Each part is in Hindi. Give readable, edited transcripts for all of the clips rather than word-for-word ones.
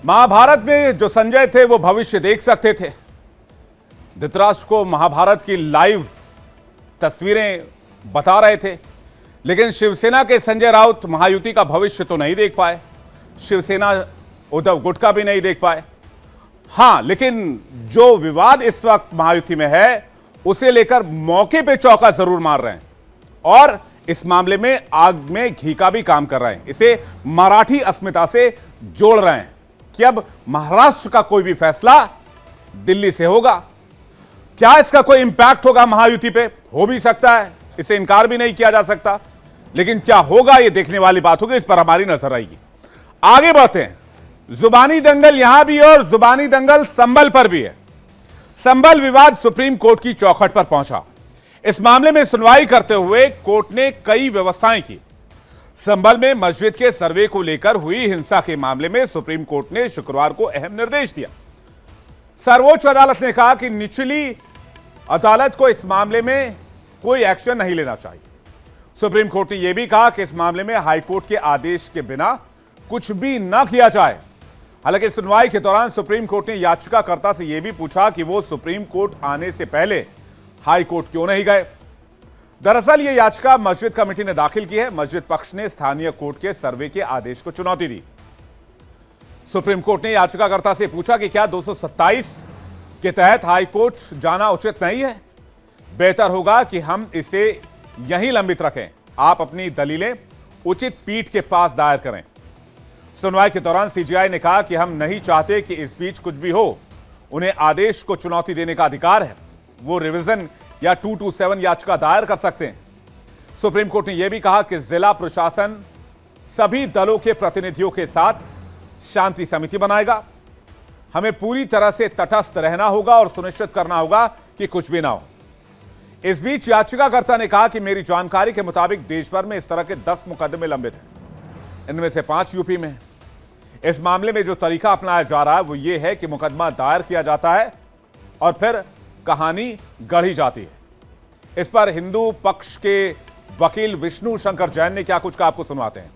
महाभारत में जो संजय थे वो भविष्य देख सकते थे। धृतराष्ट्र को महाभारत की लाइव तस्वीरें बता रहे थे, लेकिन शिवसेना के संजय राउत महायुति का भविष्य तो नहीं देख पाए। शिवसेना उद्धव गुट का भी नहीं देख पाए। हां, लेकिन जो विवाद इस वक्त महायुति में है उसे लेकर मौके पे चौका जरूर मार रहे हैं और इस मामले में आग में घी का भी काम कर रहे हैं। इसे मराठी अस्मिता से जोड़ रहे हैं कि अब महाराष्ट्र का कोई भी फैसला दिल्ली से होगा। क्या इसका कोई इंपैक्ट होगा महायुति पे? हो भी सकता है, इसे इनकार भी नहीं किया जा सकता, लेकिन क्या होगा यह देखने वाली बात होगी। इस पर हमारी नजर आएगी। आगे बढ़ते हैं। जुबानी दंगल यहां भी है और जुबानी दंगल संभल पर भी है। संभल विवाद सुप्रीम कोर्ट की चौखट पर पहुंचा। इस मामले में सुनवाई करते हुए कोर्ट ने कई व्यवस्थाएं की। संभल में मस्जिद के सर्वे को लेकर हुई हिंसा के मामले में सुप्रीम कोर्ट ने शुक्रवार को अहम निर्देश दिया। सर्वोच्च अदालत ने कहा कि निचली अदालत को इस मामले में कोई एक्शन नहीं लेना चाहिए। सुप्रीम कोर्ट ने यह भी कहा कि इस मामले में हाईकोर्ट के आदेश के बिना कुछ भी न किया जाए। हालांकि सुनवाई के दौरान सुप्रीम कोर्ट ने याचिकाकर्ता से यह भी पूछा कि वो सुप्रीम कोर्ट आने से पहले हाई कोर्ट क्यों नहीं गए। दरअसल यह याचिका मस्जिद कमेटी ने दाखिल की है। मस्जिद पक्ष ने स्थानीय कोर्ट के सर्वे के आदेश को चुनौती दी। सुप्रीम कोर्ट ने याचिकाकर्ता से पूछा कि क्या 227 के तहत हाई कोर्ट जाना उचित नहीं है? बेहतर होगा कि हम इसे यहीं लंबित रखें। आप अपनी दलीलें उचित पीठ के पास दायर करें। सुनवाई के दौरान सीजेआई ने कहा कि हम नहीं चाहते कि इस बीच कुछ भी हो। उन्हें आदेश को चुनौती देने का अधिकार है। वो रिवीजन या 227 याचिका दायर कर सकते हैं। सुप्रीम कोर्ट ने यह भी कहा कि जिला प्रशासन सभी दलों के प्रतिनिधियों के साथ शांति समिति बनाएगा। हमें पूरी तरह से तटस्थ रहना होगा और सुनिश्चित करना होगा कि कुछ भी ना हो। इस बीच याचिकाकर्ता ने कहा कि मेरी जानकारी के मुताबिक देश भर में इस तरह के 10 मुकदमे लंबित हैं। इनमें से 5 यूपी में। इस मामले में जो तरीका अपनाया जा रहा है वो ये है कि मुकदमा दायर किया जाता है और फिर कहानी गढ़ी जाती है। इस पर हिंदू पक्ष के वकील विष्णु शंकर जैन ने क्या कुछ कहा, आपको सुनवाते हैं।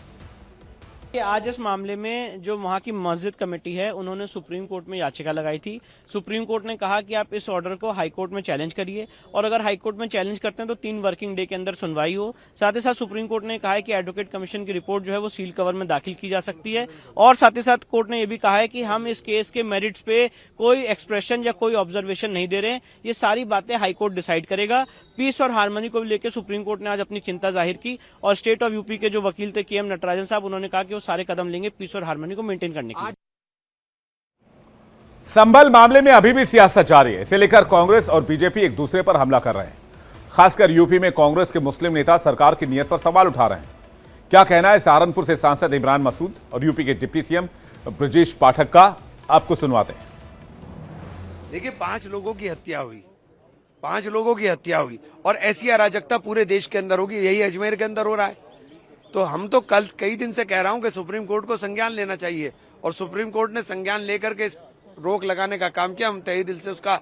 आज इस मामले में जो वहां की मस्जिद कमेटी है उन्होंने सुप्रीम कोर्ट में याचिका लगाई थी। सुप्रीम कोर्ट ने कहा कि आप इस ऑर्डर को हाई कोर्ट में चैलेंज करिए और अगर हाई कोर्ट में चैलेंज करते हैं तो 3 वर्किंग डे के अंदर सुनवाई हो। साथ ही साथ सुप्रीम कोर्ट ने कहा है कि एडवोकेट कमीशन की रिपोर्ट जो है वो सील कवर में दाखिल की जा सकती है और साथ ही साथ कोर्ट ने यह भी कहा है कि हम इस केस के मेरिट्स पे कोई एक्सप्रेशन या कोई ऑब्जर्वेशन नहीं दे रहे हैं। ये सारी बातें हाई कोर्ट डिसाइड करेगा। पीस और हार्मनी को लेकर सुप्रीम कोर्ट ने आज अपनी चिंता जाहिर की और स्टेट ऑफ यूपी के जो वकील थे KM नटराजन साहब, उन्होंने कहा कि वो सारे कदम लेंगे पीस और हार्मनी को मेंटेन करने के लिए। संभल मामले में अभी भी सियासत जारी है। इसे लेकर कांग्रेस और बीजेपी एक दूसरे पर हमला कर रहे हैं। खासकर यूपी में कांग्रेस के मुस्लिम नेता सरकार की नीयत पर सवाल उठा रहे हैं। क्या कहना है सहारनपुर से सांसद इमरान मसूद और यूपी के डिप्टी सीएम ब्रजेश पाठक का, आपको सुनवाते हैं। देखिए, 5 लोगों की हत्या हुई, 5 लोगों की हत्या हुई और ऐसी अराजकता पूरे देश के अंदर होगी। यही अजमेर के अंदर हो रहा है। तो हम तो कल कई दिन से कह रहा हूं कि सुप्रीम कोर्ट को संज्ञान लेना चाहिए और सुप्रीम कोर्ट ने संज्ञान लेकर के रोक लगाने का काम किया। हम तहे दिल से उसका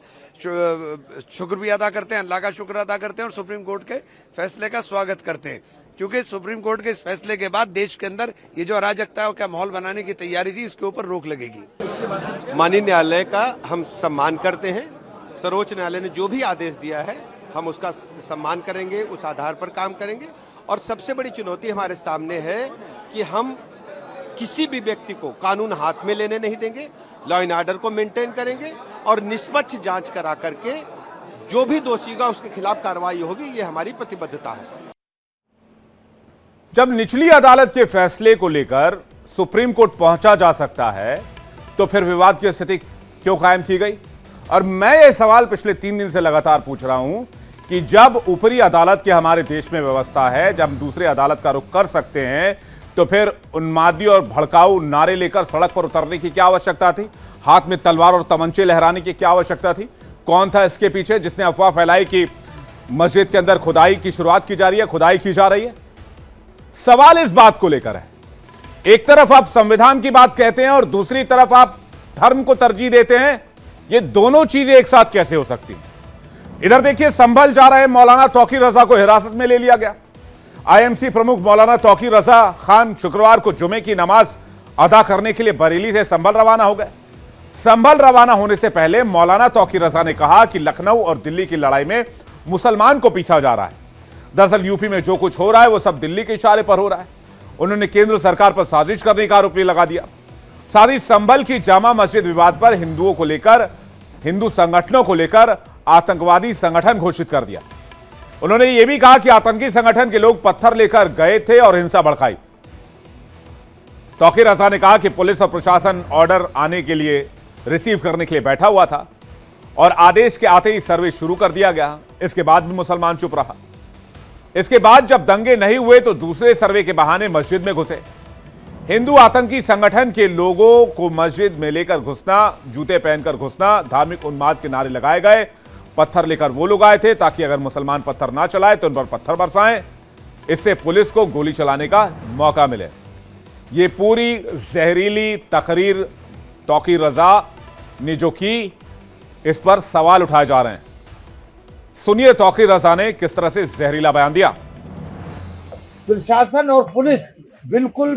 शुक्र भी अदा करते हैं, अल्लाह का शुक्र अदा करते हैं और सुप्रीम कोर्ट के फैसले का स्वागत करते हैं, क्योंकि सुप्रीम कोर्ट के इस फैसले के बाद देश के अंदर ये जो अराजकता का माहौल बनाने की तैयारी थी, इसके ऊपर रोक लगेगी। माननीय न्यायालय का हम सम्मान करते हैं। सर्वोच्च न्यायालय ने जो भी आदेश दिया है हम उसका सम्मान करेंगे, उस आधार पर काम करेंगे। और सबसे बड़ी चुनौती हमारे सामने है कि हम किसी भी व्यक्ति को कानून हाथ में लेने नहीं देंगे। लॉ एंड ऑर्डर को मेंटेन करेंगे और निष्पक्ष जांच करा करके जो भी दोषी होगा उसके खिलाफ कार्रवाई होगी। ये हमारी प्रतिबद्धता है। जब निचली अदालत के फैसले को लेकर सुप्रीम कोर्ट पहुंचा जा सकता है तो फिर विवाद की स्थिति क्यों कायम की गई? और मैं ये सवाल पिछले 3 दिन से लगातार पूछ रहा हूं कि जब ऊपरी अदालत की हमारे देश में व्यवस्था है, जब हम दूसरे अदालत का रुख कर सकते हैं, तो फिर उन्मादी और भड़काऊ नारे लेकर सड़क पर उतरने की क्या आवश्यकता थी? हाथ में तलवार और तमंचे लहराने की क्या आवश्यकता थी? कौन था इसके पीछे जिसने अफवाह फैलाई कि मस्जिद के अंदर खुदाई की शुरुआत की जा रही है, खुदाई की जा रही है? सवाल इस बात को लेकर है। एक तरफ आप संविधान की बात कहते हैं और दूसरी तरफ आप धर्म को तरजीह देते हैं। ये दोनों चीजें एक साथ कैसे हो सकती हैं? इधर देखिए, संभल जा रहे मौलाना तौकीर रजा को हिरासत में ले लिया गया। आईएमसी प्रमुख मौलाना तौकीर रजा खान शुक्रवार को जुमे की नमाज अदा करने के लिए बरेली से संभल रवाना हो गए। संभल रवाना होने से पहले मौलाना तौकीर रजा ने कहा कि लखनऊ और दिल्ली की लड़ाई में मुसलमान को पीसा जा रहा है। दरअसल यूपी में जो कुछ हो रहा है वो सब दिल्ली के इशारे पर हो रहा है। उन्होंने केंद्र सरकार पर साजिश करने का आरोप भी लगा दिया। साथ ही संभल की जामा मस्जिद विवाद पर हिंदू संगठनों को लेकर आतंकवादी संगठन घोषित कर दिया। उन्होंने यह भी कहा कि आतंकी संगठन के लोग पत्थर लेकर गए थे और हिंसा भड़काई। तौकीर रजा ने कहा कि पुलिस और प्रशासन ऑर्डर आने के लिए रिसीव करने के लिए बैठा हुआ था और आदेश के आते ही सर्वे शुरू कर दिया गया। इसके बाद भी मुसलमान चुप रहा। इसके बाद जब दंगे नहीं हुए तो दूसरे सर्वे के बहाने मस्जिद में घुसे। हिंदू आतंकी संगठन के लोगों को मस्जिद में लेकर घुसना, जूते पहनकर घुसना, धार्मिक उन्माद के नारे लगाए गए। पत्थर लेकर वो लोग आए थे ताकि अगर मुसलमान पत्थर ना चलाए तो उन पर पत्थर बरसाएं, इससे पुलिस को गोली चलाने का मौका मिले। ये पूरी जहरीली तकरीर तौकीर रजा ने जो की, इस पर सवाल उठाए जा रहे हैं। सुनिए तौकीर रजा ने किस तरह से जहरीला बयान दिया। प्रशासन और पुलिस बिल्कुल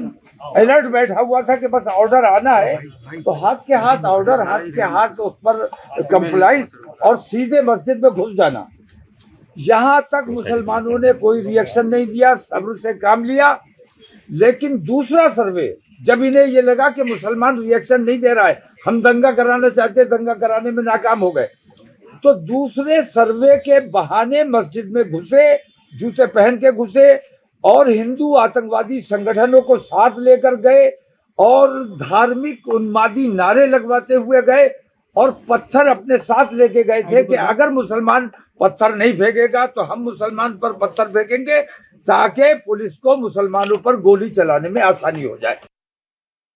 अलर्ट बैठा हुआ था कि बस ऑर्डर आना है तो हाथ के हाथ ऑर्डर, हाथ के हाथ उस पर कंप्लाइंस और सीधे मस्जिद में घुस जाना। यहां तक मुसलमानों ने कोई रिएक्शन नहीं दिया, सब्र से काम लिया। लेकिन दूसरा सर्वे जब इन्हें ये लगा कि मुसलमान रिएक्शन नहीं दे रहा है, हम दंगा कराना चाहते, दंगा कराने में नाकाम हो गए, तो दूसरे सर्वे के बहाने मस्जिद में घुसे, जूते पहन के घुसे और हिंदू आतंकवादी संगठनों को साथ लेकर गए और धार्मिक उन्मादी नारे लगवाते हुए गए और पत्थर अपने साथ लेके गए थे कि अगर मुसलमान पत्थर नहीं फेंकेगा तो हम मुसलमान पर पत्थर फेंकेंगे ताकि पुलिस को मुसलमानों पर गोली चलाने में आसानी हो जाए।